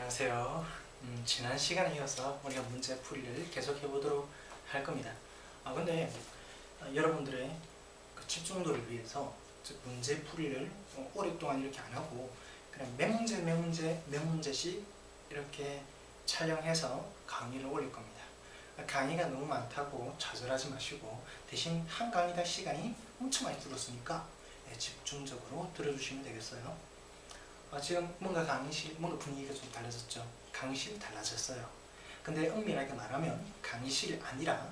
안녕하세요. 지난 시간에 이어서 우리가 문제풀이를 계속 해보도록 할 겁니다. 근데 여러분들의 그 집중도를 위해서 문제풀이를 오랫동안 이렇게 안 하고 그냥 몇 문제씩 이렇게 촬영해서 강의를 올릴 겁니다. 강의가 너무 많다고 좌절하지 마시고 대신 한 강의당 시간이 엄청 많이 줄었으니까 집중적으로 들어주시면 되겠어요. 지금 뭔가 뭔가 분위기가 좀 달라졌죠. 강의실이 달라졌어요. 근데 엄밀하게 말하면 강의실이 아니라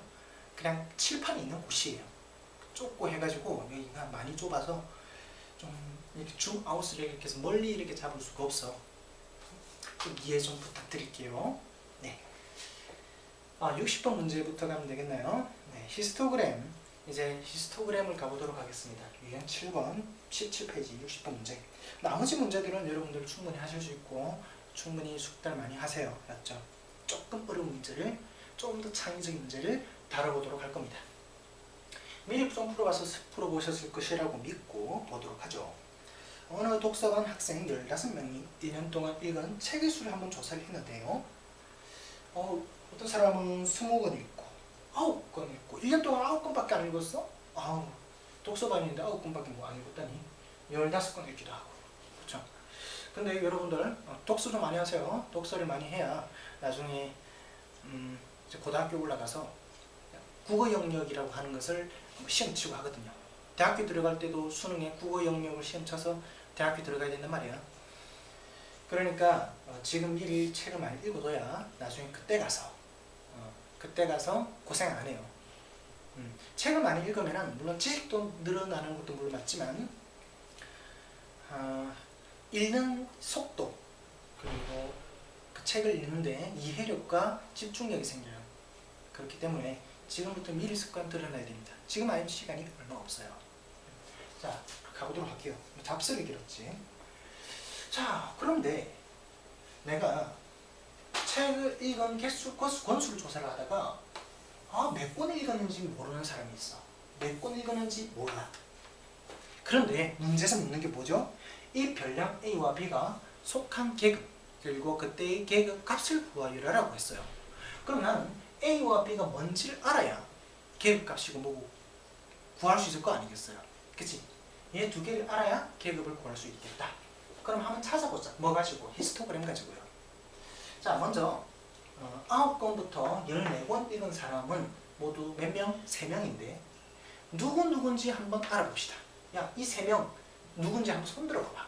그냥 칠판이 있는 곳이에요. 좁고 해가지고 여기가 많이 좁아서 좀 이렇게 줌아웃을 이렇게 해서 멀리 이렇게 잡을 수가 없어. 좀 이해 좀 부탁드릴게요. 네. 60번 문제부터 가면 되겠나요? 네, 히스토그램. 이제 히스토그램을 가보도록 하겠습니다. 유형 7번 17페이지 60번 문제. 나머지 문제들은 여러분들 충분히 하실 수 있고 충분히 숙달 많이 하세요. 맞죠? 조금 어려운 문제를, 조금 더 창의적인 문제를 다뤄보도록 할 겁니다. 미리 좀 풀어보셨을 것이라고 믿고 보도록 하죠. 어느 독서관 학생 15명이 1년 동안 읽은 책의 수를 한번 조사를 했는데요. 어떤 사람은 20권 읽고 9권 읽고 1년 동안 9권밖에 안 읽었어? 독서반인데 9권밖에 안 읽었다니 15권 읽기도 하고. 그렇죠? 근데 여러분들 독서 좀 많이 하세요. 독서를 많이 해야 나중에 이제 고등학교 올라가서 국어 영역이라고 하는 것을 시험 치고 하거든요. 대학교 들어갈 때도 수능에 국어 영역을 시험 쳐서 대학교 들어가야 된단 말이야. 그러니까 지금 미리 책을 많이 읽어둬야 나중에 그때 가서 고생 안 해요. 책을 많이 읽으면 물론 지식도 늘어나는 것도 물론 맞지만 읽는 속도 그리고 그 책을 읽는데 이해력과 집중력이 생겨요. 그렇기 때문에 지금부터 미리 습관 들여놔야 됩니다. 지금 아니면 시간이 얼마 없어요. 자, 가보도록 할게요. 잡설이 길었지. 자, 그런데 내가 책을 읽은 권수를 조사를 하다가 몇 권을 읽었는지 모르는 사람이 있어. 몇 권 읽었는지 몰라. 그런데 문제에서 묻는 게 뭐죠? 이 별량 A와 B가 속한 계급 그리고 그때의 계급 값을 구하여라라고 했어요. 그럼 나는 A와 B가 뭔지를 알아야 계급 값이고 뭐고 구할 수 있을 거 아니겠어요? 그치? 얘 두 개를 알아야 계급을 구할 수 있겠다. 그럼 한번 찾아보자. 뭐 가지고? 히스토그램 가지고요. 자, 먼저 9권부터 14권 읽은 사람은 모두 몇 명? 3명인데 누군지 한번 알아봅시다. 야, 이 3명 누군지 한번 손들어 봐봐.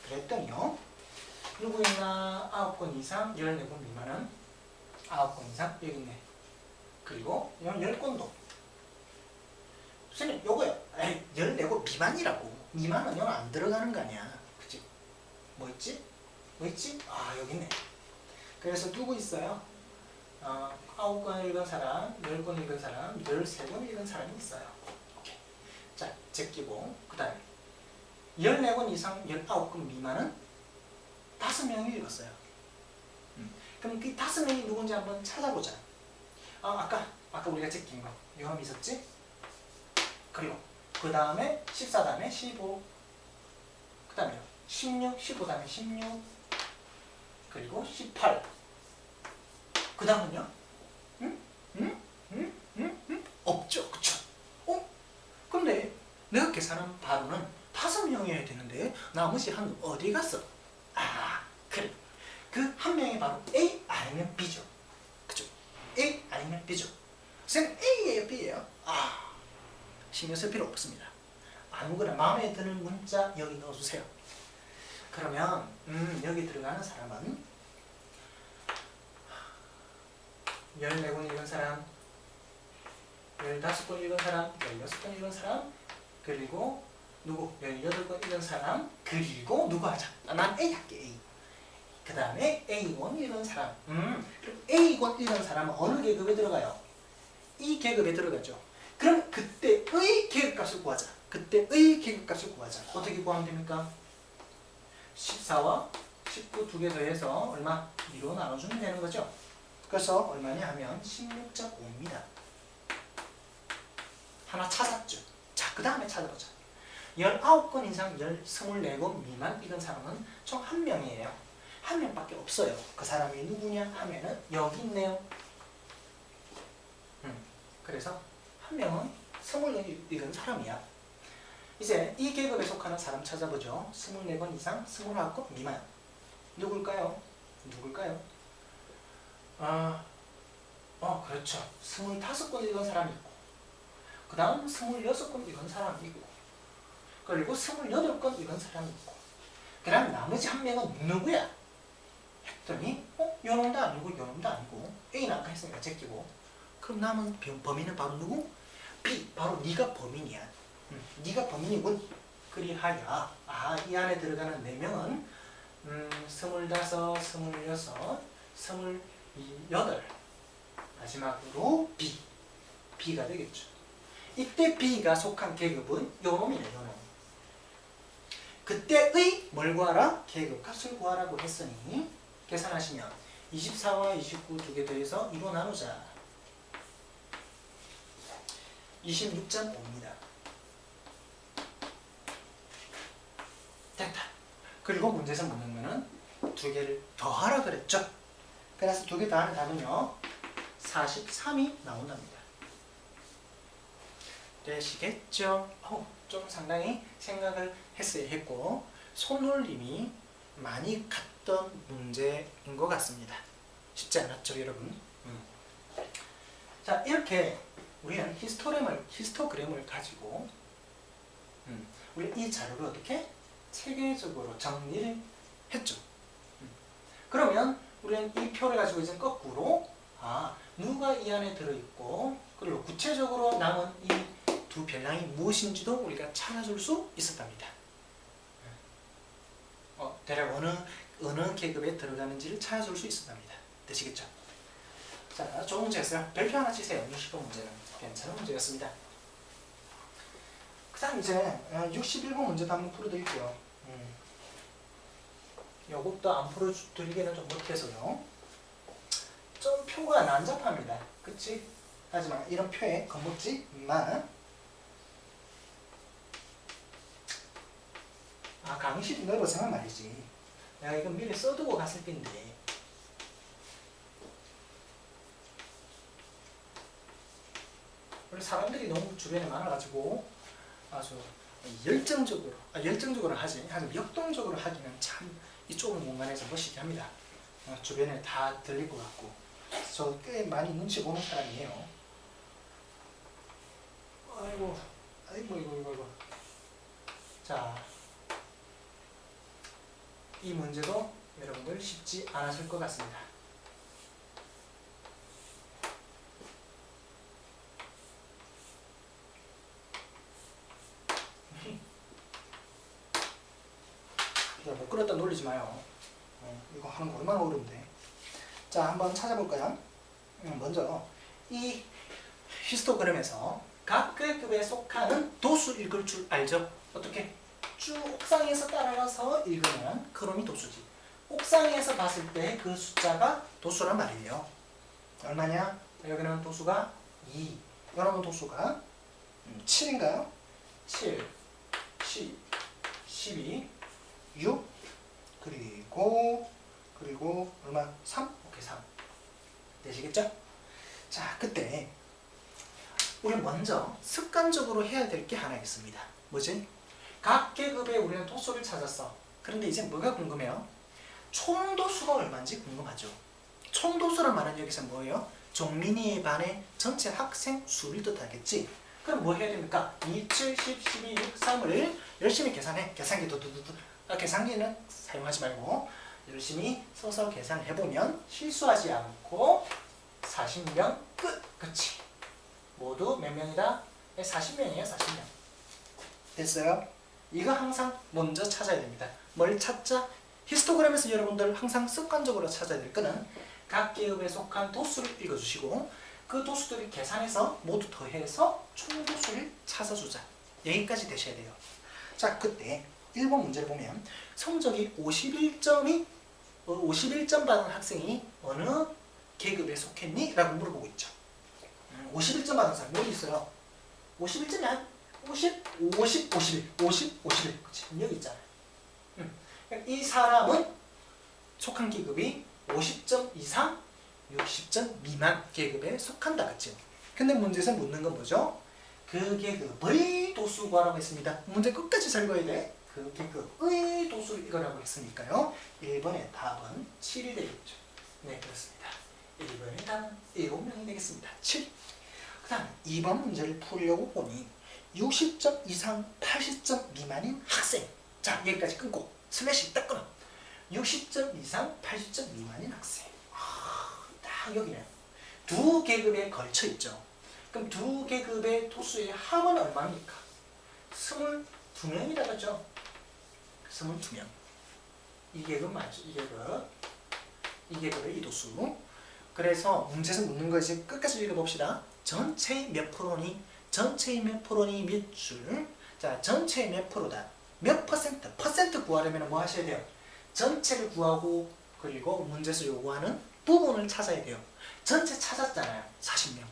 그랬더니요. 누구 있나? 9권 이상 14권 미만은 9권 이상 여기 있네. 그리고 10권도 선생님 요거요. 14권 미만이라고. 미만은 여기 안 들어가는 거 아니야. 그치? 뭐 있지? 여기 있네. 그래서 누구 있어요? 9권 읽은 사람, 10권 읽은 사람, 13권 읽은 사람이 있어요. 오케이. 자, 제끼고 그 다음에 14권 이상 19권 미만은 5명이 읽었어요. 그럼 그 5명이 누군지 한번 찾아보자. 아까 우리가 제낀 거 요함 있었지? 그리고 그 다음에 14 다음에 15 그 다음에 16, 15 다음에 16 그리고 18 그 다음은요? 없죠. 그쵸? 근데 내가 계산한 바로는 5명이어야 되는데 나머지 한 명 어디 갔어? 그래. 그 한 명이 바로 A 아니면 B죠. 그쵸? A 아니면 B죠. 선생님 A예요? B예요? 신경 쓸 필요 없습니다. 아무거나 마음에 드는 문자 여기 넣어주세요. 그러면 여기 들어가는 사람은 14권 읽은 사람, 15권 읽은 사람, 16권 읽은 사람, 그리고 누구? 18권 읽은 사람, 그리고 누구 하자? 난 A 할게, A. 그 다음에 A권 읽은 사람. 그럼 A권 읽은 사람은 어느 계급에 들어가요? 이 계급에 들어가죠. 그럼 그때의 계급값을 구하자. 어떻게 구하면 됩니까? 14와 19 두 개 더해서 얼마? 2로 나눠주면 되는 거죠. 그래서 얼마냐 하면 16.5입니다. 하나 찾았죠. 자, 그 다음에 찾아보자. 19권 이상 24권 미만 읽은 사람은 총 1명이에요. 한 명밖에 없어요. 그 사람이 누구냐 하면은 여기 있네요. 그래서 한 명은 27 사람이야. 이제 이 계급에 속하는 사람 찾아보죠. 24건 이상, 29건 미만. 누굴까요? 누굴까요? 그렇죠. 25건 읽은 사람이 있고, 그 다음 26건 읽은 사람이 있고, 그리고 28건 읽은 사람이 있고, 그 다음 나머지 한 명은 누구야? 했더니 요놈도 아니고 요놈도 아니고, A는 아까 했으니까 제끼고, 그럼 남은 범인은 바로 누구? B, 바로 네가 범인이야. 네가 범인이군. 그리하여 이 안에 들어가는 4명은 25, 26, 28, 마지막으로 B가 되겠죠. 이때 B가 속한 계급은 요놈이네, 요놈. 그때의 뭘 구하라? 계급값을 구하라고 했으니 계산하시면 24와 29 두 개 더해서 2로 나누자. 26.5입니다. 됐다. 그리고 문제에서 묻는 거는 두 개를 더하라 그랬죠. 그래서 두 개 더하는 답은요 43이 나온답니다. 되시겠죠? 좀 상당히 생각을 했어야 했고 손놀림이 많이 갔던 문제인 것 같습니다. 쉽지 않았죠, 여러분? 자, 이렇게 우리는 히스토그램을 가지고 우리 이 자료를 어떻게 체계적으로 정리를 했죠. 그러면 우리는 이 표를 가지고 이제 거꾸로 누가 이 안에 들어있고 그리고 구체적으로 남은 이 두 별량이 무엇인지도 우리가 찾아줄 수 있었답니다. 대략 어느 계급에 들어가는지를 찾아줄 수 있었답니다. 되시겠죠? 자, 좋은 문제였어요. 별표 하나 치세요. 60번 문제는 괜찮은 문제였습니다. 그 다음 이제 61번 문제도 한번 풀어드릴게요. 요것도 안 풀어드리기는 좀 못해서요. 좀 표가 난잡합니다. 그치? 하지만 이런 표에 겁먹지만 강의실이 넓어서만 말이지. 내가 이거 미리 써두고 갔을 텐데 원래 사람들이 너무 주변에 많아가지고 아주 열정적으로 하지. 하지만 역동적으로 하기는 참 이 좁은 공간에서 멋있게 합니다. 주변에 다 들릴 것 같고. 저 꽤 많이 눈치 보는 사람이에요. 아이고. 자, 이 문제도 여러분들 쉽지 않았을 것 같습니다. 못 그렸다 놀리지 마요. 이거 하는 거 얼마나 어려운데. 자, 한번 찾아볼까요? 먼저 이 히스토그램에서 각 계급에 속하는 도수 읽을 줄 알죠? 어떻게? 쭉 옥상에서 따라가서 읽으면 그놈이 도수지. 옥상에서 봤을 때 그 숫자가 도수란 말이에요. 얼마냐? 여기는 도수가 2, 여러분 도수가 7인가요? 7, 10, 12, 6, 그리고 얼마? 3? 오케이, 3. 되시겠죠? 자, 그때 우리 먼저 습관적으로 해야 될 게 하나 있습니다. 뭐지? 각 계급에 우리는 도수를 찾았어. 그런데 이제 뭐가 궁금해요? 총도수가 얼마인지 궁금하죠. 총도수란 말은 여기서 뭐예요? 종민이의 반의 전체 학생 수를 뜻하겠지. 그럼 뭐 해야 됩니까? 2, 7, 10, 12, 6, 3을 열심히 계산해. 계산기 계산기는 사용하지 말고 열심히 써서 계산해보면 실수하지 않고 40명 끝! 그치? 모두 몇 명이다? 40명이에요. 40명. 됐어요? 이거 항상 먼저 찾아야 됩니다. 뭘 찾자? 히스토그램에서 여러분들 항상 습관적으로 찾아야 될 거는 각 계급에 속한 도수를 읽어주시고 그 도수들을 계산해서 모두 더해서 총도수를 찾아주자. 여기까지 되셔야 돼요. 자, 그때 1번 문제를 보면 성적이 51점 받은 학생이 어느 계급에 속했니? 라고 물어보고 있죠. 51점 받은 사람 여기 있어요. 51점이 한 51. 그치? 여기 있잖아요. 이 사람은 속한 계급이 50점 이상 60점 미만 계급에 속한다. 그치? 근데 문제에서 묻는 건 뭐죠? 그 계급의 도수 구하라고 했습니다. 문제 끝까지 잘 읽어야 돼. 그 계급의 도수를 이거라고 했으니까요. 1번의 답은 7이 되겠죠. 네, 그렇습니다. 1번의 답은 7명이 되겠습니다. 7. 그 다음 2번 문제를 풀려고 보니 60점 이상 80점 미만인 학생. 자, 여기까지 끊고 슬래시 딱 끊어. 60점 이상 80점 미만인 학생. 딱 여기네. 두 계급에 걸쳐 있죠. 그럼 두 계급의 도수의 합은 얼마입니까? 22명이라고 하죠. 22명. 이 계급 맞죠? 이 계급. 이 계급의 이 도수. 그래서 문제에서 묻는 거 이제 끝까지 읽어봅시다. 전체의 몇 프로니? 전체의 몇 프로니 몇 줄? 자, 전체의 몇 프로다? 몇 퍼센트? 퍼센트 구하려면 뭐 하셔야 돼요? 전체를 구하고 그리고 문제에서 요구하는 부분을 찾아야 돼요. 전체 찾았잖아요. 40명.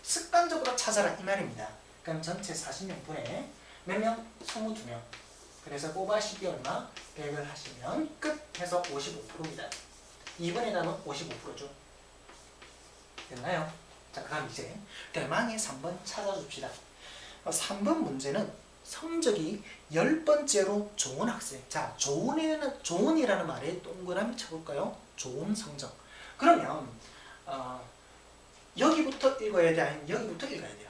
습관적으로 찾아라 이 말입니다. 그럼 전체 40명 분에 몇 명? 22명. 그래서 곱하시기 얼마? 100을 하시면 끝 해서 55%입니다. 2번의 답은 55%죠. 됐나요? 자, 그럼 이제 대망의 3번 찾아줍시다. 3번 문제는 성적이 10번째로 좋은 학생. 자, 좋은이라는 말에 동그라미 쳐볼까요? 좋은 성적. 그러면 여기부터 읽어야 돼? 아니면 여기부터 읽어야 돼요?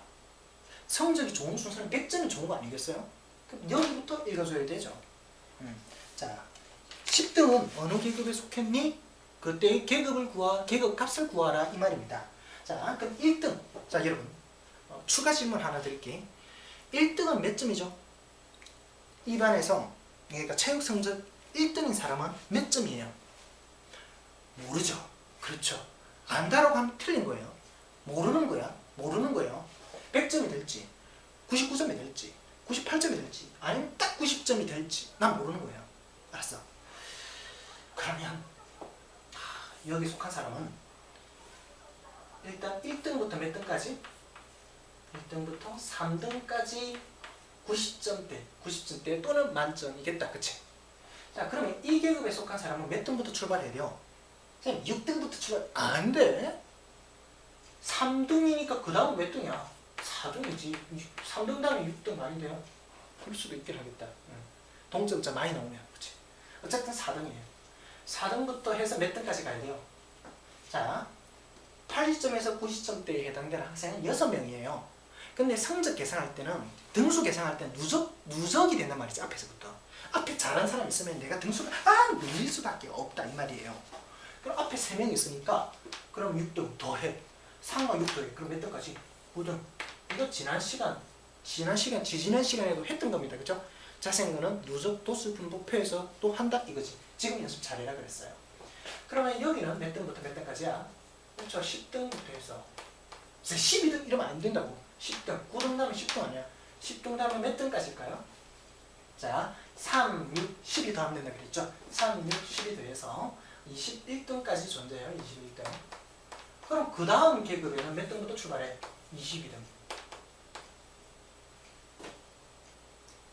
성적이 좋은 순서는 100점이 좋은 거 아니겠어요? 그럼 여기부터 읽어줘야 되죠. 자, 10등은 어느 계급에 속했니? 그때의 계급 값을 구하라 이 말입니다. 자, 그럼 1등. 자, 여러분 추가 질문 하나 드릴게요. 1등은 몇 점이죠? 이 반에서 그러니까 체육 성적 1등인 사람은 몇 점이에요? 모르죠. 그렇죠. 안다라고 하면 틀린 거예요. 모르는 거야. 모르는 거예요. 100점이 될지 99점이 될지 98점이 될지 아니면 딱 90점이 될지 난 모르는 거예요. 알았어. 그러면 여기 속한 사람은 일단 1등부터 몇 등까지? 1등부터 3등까지 90점대 또는 만점이겠다. 그치? 자, 그러면 이 계급에 속한 사람은 몇 등부터 출발해야 돼요? 선생님 6등부터 출발. 안 돼. 3등이니까 그 다음 몇 등이야? 4등이지. 3등 다음에 6등 아닌데요? 그럴 수도 있긴 하겠다. 동점자 많이 나오면. 그치? 어쨌든 4등이에요. 4등부터 해서 몇 등까지 가야 돼요? 자, 80점에서 90점대에 해당되는 학생은 6명이에요. 근데 성적 계산할 때는 등수 계산할 때는 누적이 된단 말이지. 앞에서부터 앞에 잘하는 사람 있으면 내가 등수가 늘릴 수밖에 없다 이 말이에요. 그럼 앞에 3명 있으니까 그럼 6등 더해. 상하 6등해. 그럼 몇 등까지? 5등. 이거 지지난 시간에도 했던 겁니다. 그죠? 자세한 거는 누적 도수 분포표에서 또 한다 이거지. 지금 연습 잘해라 그랬어요. 그러면 여기는 몇 등부터 몇 등까지야? 그렇죠. 10등부터 해서 12등 이러면 안 된다고. 10등, 9등 다음에 10등 아니야. 10등 다음에 몇 등까지일까요? 자, 3, 6, 10이 더하면 된다 그랬죠. 3, 6, 10이 더해서 21등까지 존재해요. 21등. 그럼 그 다음 계급에는 몇 등부터 출발해? 22등.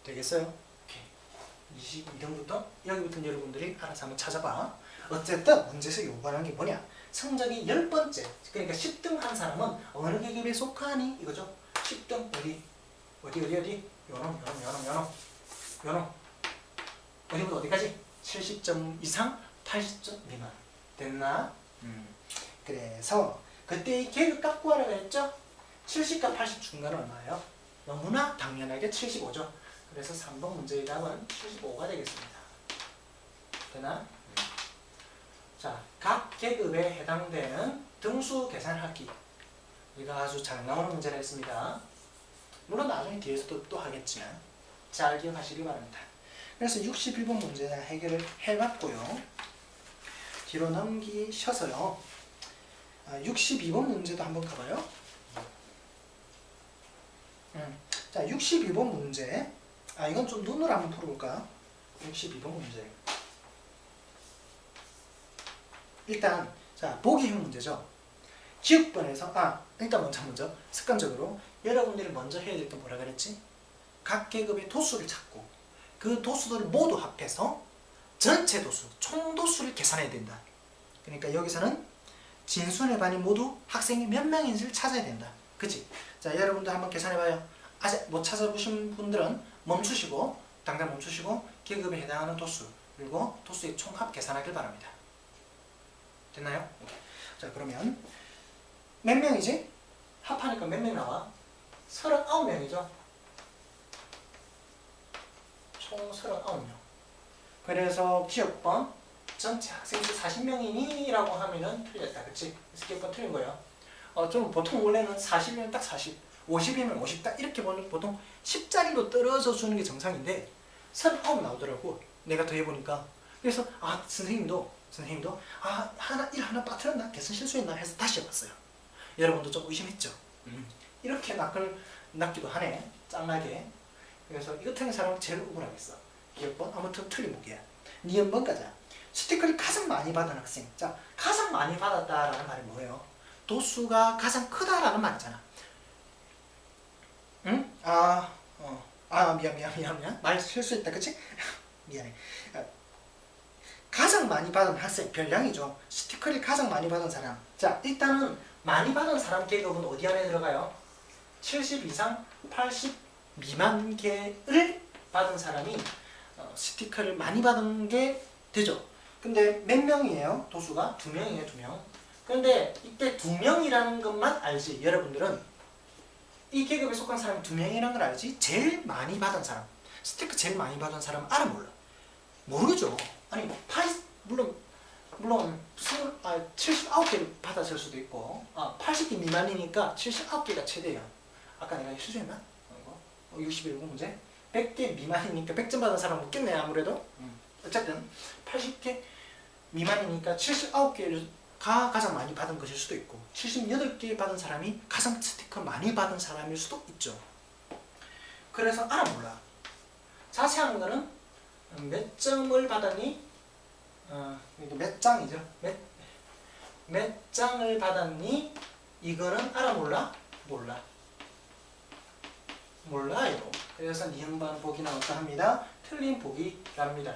되겠어요? 오케이. 22등부터 여기부터는 여러분들이 알아서 한번 찾아봐. 어쨌든 문제에서 요구하는 게 뭐냐? 성적이 10번째, 그러니까 10등 한 사람은 어느 계급에 속하니? 이거죠. 10등 어디? 요놈 어디부터 어디까지? 70점 이상 80점 미만. 됐나? 그래서 그때 이 계급값 구하라고 했죠? 70과 80 중간은 얼마예요? 너무나 당연하게 75죠. 그래서 3번 문제의 답은 75가 되겠습니다. 되나? 자, 각 계급에 해당되는 등수 계산하기. 이거 아주 잘 나오는 문제라 했습니다. 물론 나중에 뒤에서도 또 하겠지만 잘 기억하시기 바랍니다. 그래서 61번 문제 해결을 해봤고요. 뒤로 넘기셔서요. 62번 문제도 한번 가봐요. 자, 62번 문제. 이건 좀 눈으로 한번 풀어볼까? 62번 문제. 일단 자, 보기형 문제죠. 기억번에서 일단 먼저 습관적으로 여러분들이 먼저 해야 될 게 뭐라 그랬지? 각 계급의 도수를 찾고 그 도수들을 모두 합해서 전체 도수, 총 도수를 계산해야 된다. 그러니까 여기서는 진순의 반이 모두 학생이 몇 명인지를 찾아야 된다. 그치? 자, 여러분들 한번 계산해봐요. 아직 못 찾아보신 분들은 멈추시고, 당장 멈추시고 계급에 해당하는 도수, 그리고 도수의 총합 계산하길 바랍니다. 됐나요? 자, 그러면 몇 명이지? 합하니까 몇 명 나와? 39명이죠. 총 39명. 그래서 기억번 전체 학생 수 40명이니? 라고 하면은 틀렸다. 그치? 그래서 기억번 틀린 거예요. 좀 보통 원래는 40이면 딱 40, 50이면 50, 딱 이렇게 보는, 보통 10자리로 떨어져 주는 게 정상인데 39 나오더라고. 내가 더 해보니까. 그래서 선생님도 일 하나 빠뜨렸나? 계산 실수했나? 해서 다시 해봤어요. 여러분도 좀 의심했죠? 이렇게 낚기도 하네. 짱나게. 그래서 이거 틀린 사람은 제일 억울하겠어. 기억번 아무튼 틀린 무게야. 니은번 가자. 스티커를 가장 많이 받은 학생. 자, 가장 많이 받았다라는 말이 뭐예요? 도수가 가장 크다라는 말이잖아. 응? 미안. 말 실수했다, 그치? 미안해. 가장 많이 받은 학생, 별량이죠. 스티커를 가장 많이 받은 사람. 자, 일단은 많이 받은 사람 계급은 어디 안에 들어가요? 70 이상, 80 미만 개를 받은 사람이 스티커를 많이 받은 게 되죠. 근데 몇 명이에요? 도수가? 2명이에요, 2명. 그런데 이때 2명이라는 것만 알지. 여러분들은 이 계급에 속한 사람이 2명이라는 걸 알지? 제일 많이 받은 사람, 스티커 제일 많이 받은 사람 알아 몰라? 모르죠. 아니, 물론 79개를 받았을 수도 있고 80개 미만이니까 79개가 최대야. 아까 내가 실수했나? 61구 문제 100개 미만이니까 100점 받은 사람 없겠네 아무래도. 어쨌든 80개 미만이니까 79개가 가장 많이 받은 것일 수도 있고 78개 받은 사람이 가장 스티커 많이 받은 사람일 수도 있죠. 그래서 알아 몰라. 자세한 거는 몇 점을 받았니? 이거 몇 장이죠? 몇 장을 받았니? 이거는 알아 몰라? 몰라요. 그래서 니은반 보기 나왔다 합니다. 틀린 보기랍니다.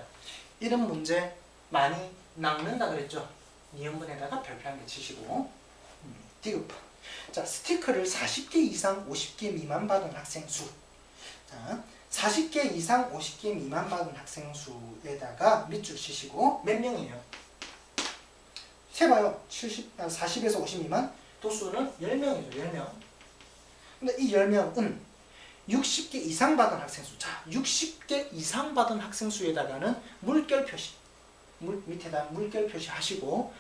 이런 문제 많이 낚는다 그랬죠? 니은반에다가 별표 한 개 치시고. 디귿. 자, 스티커를 40개 이상 50개 미만 받은 학생 수. 자, 40개 이상 50개 미만 받은 학생 수에다가 밑줄 치시고 몇 명이에요? 세봐요. 40에서 50 미만 도수는 10명이죠. 10명. 근데 이 10명은 60개 이상 받은 학생 수. 자, 60개 이상 받은 학생 수에다가는 물결 표시. 밑에다 물결 표시 하시고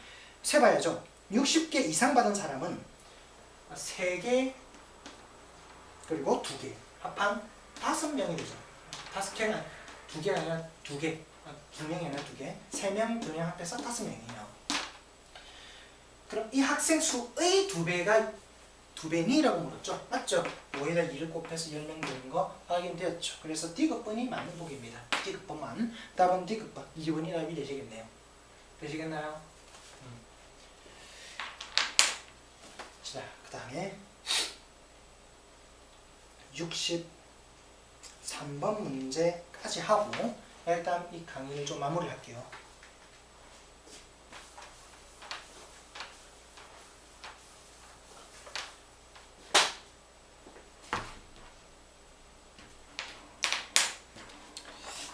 세봐야죠. 60개 이상 받은 사람은 3개 그리고 2개 합한 5명이 되죠. 5개가 2개 아니라 2개. 2명이 아니라 2개. 3명, 2명 합해서 5명이에요. 그럼 이 학생 수의 2배가 2배니라고 물었죠. 맞죠? 5에다 2를 곱해서 10명 되는 거 확인되었죠. 그래서 디귿번이 맞는 보기입니다. 디귿번만. 답은 디귿번. 2번이 답이 되시겠네요. 되시겠나요? 자, 그 다음에 63번 문제까지 하고 일단 이 강의를 좀 마무리할게요.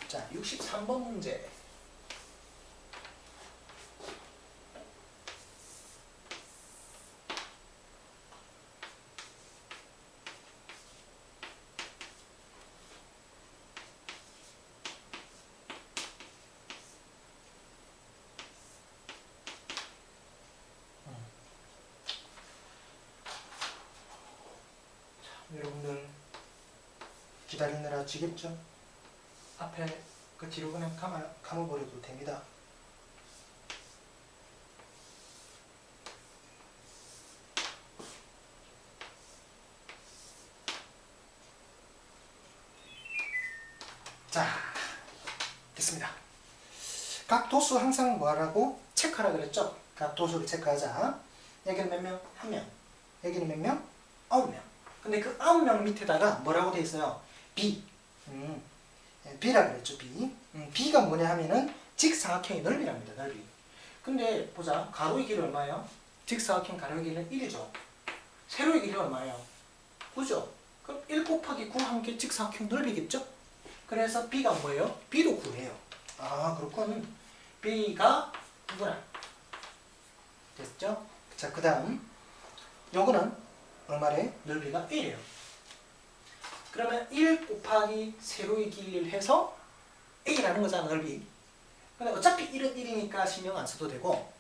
자, 63번 문제. 여러분들 기다리느라 지겹죠? 앞에 그 뒤로 그냥 감아버려도 됩니다. 자, 됐습니다. 각 도수 항상 뭐하라고? 체크하라 그랬죠? 각 도수를 체크하자. 여기는 몇 명? 1명. 여기는 몇 명? 9명. 근데 그 9명 밑에다가 뭐라고 돼 있어요? B. B라 그랬죠. B. B가 뭐냐 하면은 직사각형의 넓이랍니다. 넓이. 근데 보자. 가로의 길이 얼마예요? 직사각형 가로의 길이는 1이죠. 세로의 길이 얼마예요? 9죠. 그럼 1 곱하기 9 한 게 직사각형 넓이겠죠? 그래서 B가 뭐예요? B도 9예요. 아, 그렇군. B가 9구나. 됐죠? 자, 그 다음 요거는 얼마래? 넓이가 1이에요. 그러면 1 곱하기 세로의 길이를 해서 A라는 거잖아, 넓이. 근데 어차피 1은 1이니까 신경 안 써도 되고,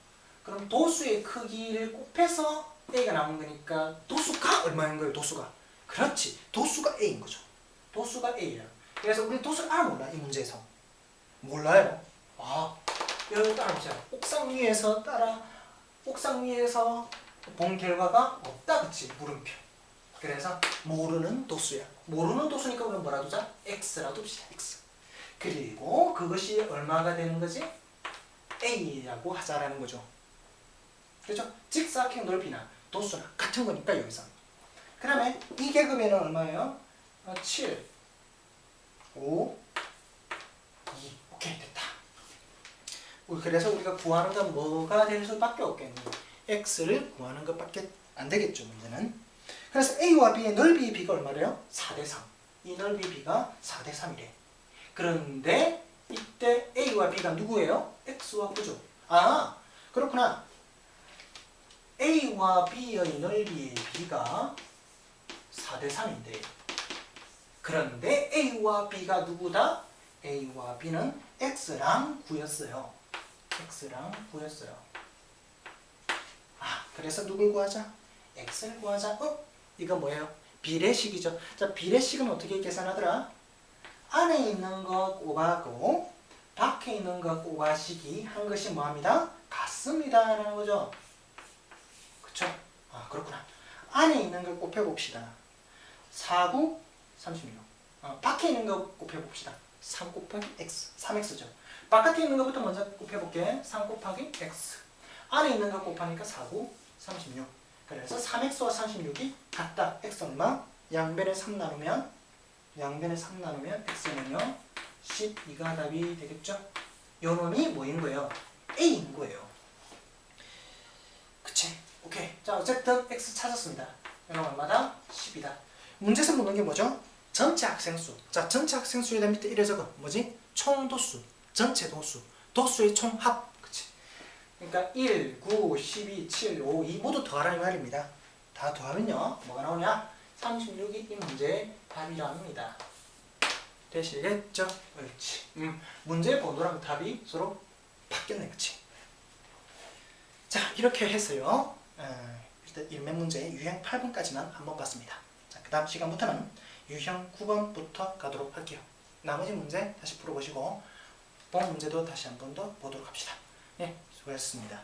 그럼 도수의 크기를 곱해서 A가 나온 거니까 도수가 얼마인 거예요, 도수가? 그렇지. 도수가 A인 거죠. 도수가 A예요. 그래서 우리 도수를 알아 몰라, 이 문제에서. 몰라요. 아, 여러분 따라보세요. 옥상 위에서 본 결과가 없다, 그치? 물음표. 그래서 모르는 도수야. 모르는 도수니까 우리는 뭐라 두자? X라도 둡시다, X. 그리고 그것이 얼마가 되는 거지? A라고 하자라는 거죠. 그렇죠? 직사각형 넓이나 도수나 같은 거니까 여기서. 그 다음에 이 계급에는 얼마예요? 7, 5, 2. 오케이, 됐다. 그래서 우리가 구하는 건 뭐가 될 수밖에 없겠니? X를 구하는 것밖에 안 되겠죠, 문제는. 그래서 A와 B의 넓이의 비가 얼마래요? 4대3. 이 넓이 B가 4대3이래. 그런데 이때 A와 B가 누구예요? X와 9죠. 아, 그렇구나. A와 B의 넓이의 B가 4대3인데, 그런데 A와 B가 누구다? A와 B는 X랑 9였어요. X랑 9였어요. 아, 그래서 누굴 구하자? X를 구하자. 이거 뭐예요? 비례식이죠. 자, 비례식은 어떻게 계산하더라? 안에 있는 거 곱하고 밖에 있는 거 곱하시기 한 것이 뭐합니다? 같습니다 라는 거죠. 그쵸? 아, 그렇구나. 안에 있는 걸 곱해봅시다. 4, 9, 36. 밖에 있는 거 곱해봅시다. 3 곱하기 X. 3X죠. 바깥에 있는 것부터 먼저 곱해볼게. 3 곱하기 X. 안에 있는 거 곱하니까 4, 9, 36. 그래서 3X와 36이 같다. X 얼마? 양변에 3 나누면 X는요 12가 답이 되겠죠? 요 놈이 뭐인 거예요? A인 거예요. 그치? 오케이. 자, 어쨌든 X 찾았습니다. 요 놈 얼마다? 10이다. 문제에서 묻는 게 뭐죠? 전체 학생수. 자, 전체 학생수에 대한 밑에 이래 적어. 뭐지? 총도수. 전체 도수. 도수의 총합. 그치? 그러니까 1, 9, 12, 7, 5, 2 모두 더하라는 말입니다. 다 더하면요. 뭐가 나오냐? 36이 이 문제의 답이랍니다. 되시겠죠? 그렇지. 문제 번호랑 답이 서로 바뀌었네, 그치? 자, 이렇게 해서요. 일단 1면 문제 유형 8번까지만 한번 봤습니다. 자, 그 다음 시간부터는 유형 9번부터 가도록 할게요. 나머지 문제 다시 풀어보시고 본 문제도 다시 한 번 더 보도록 합시다. 네, 수고하셨습니다.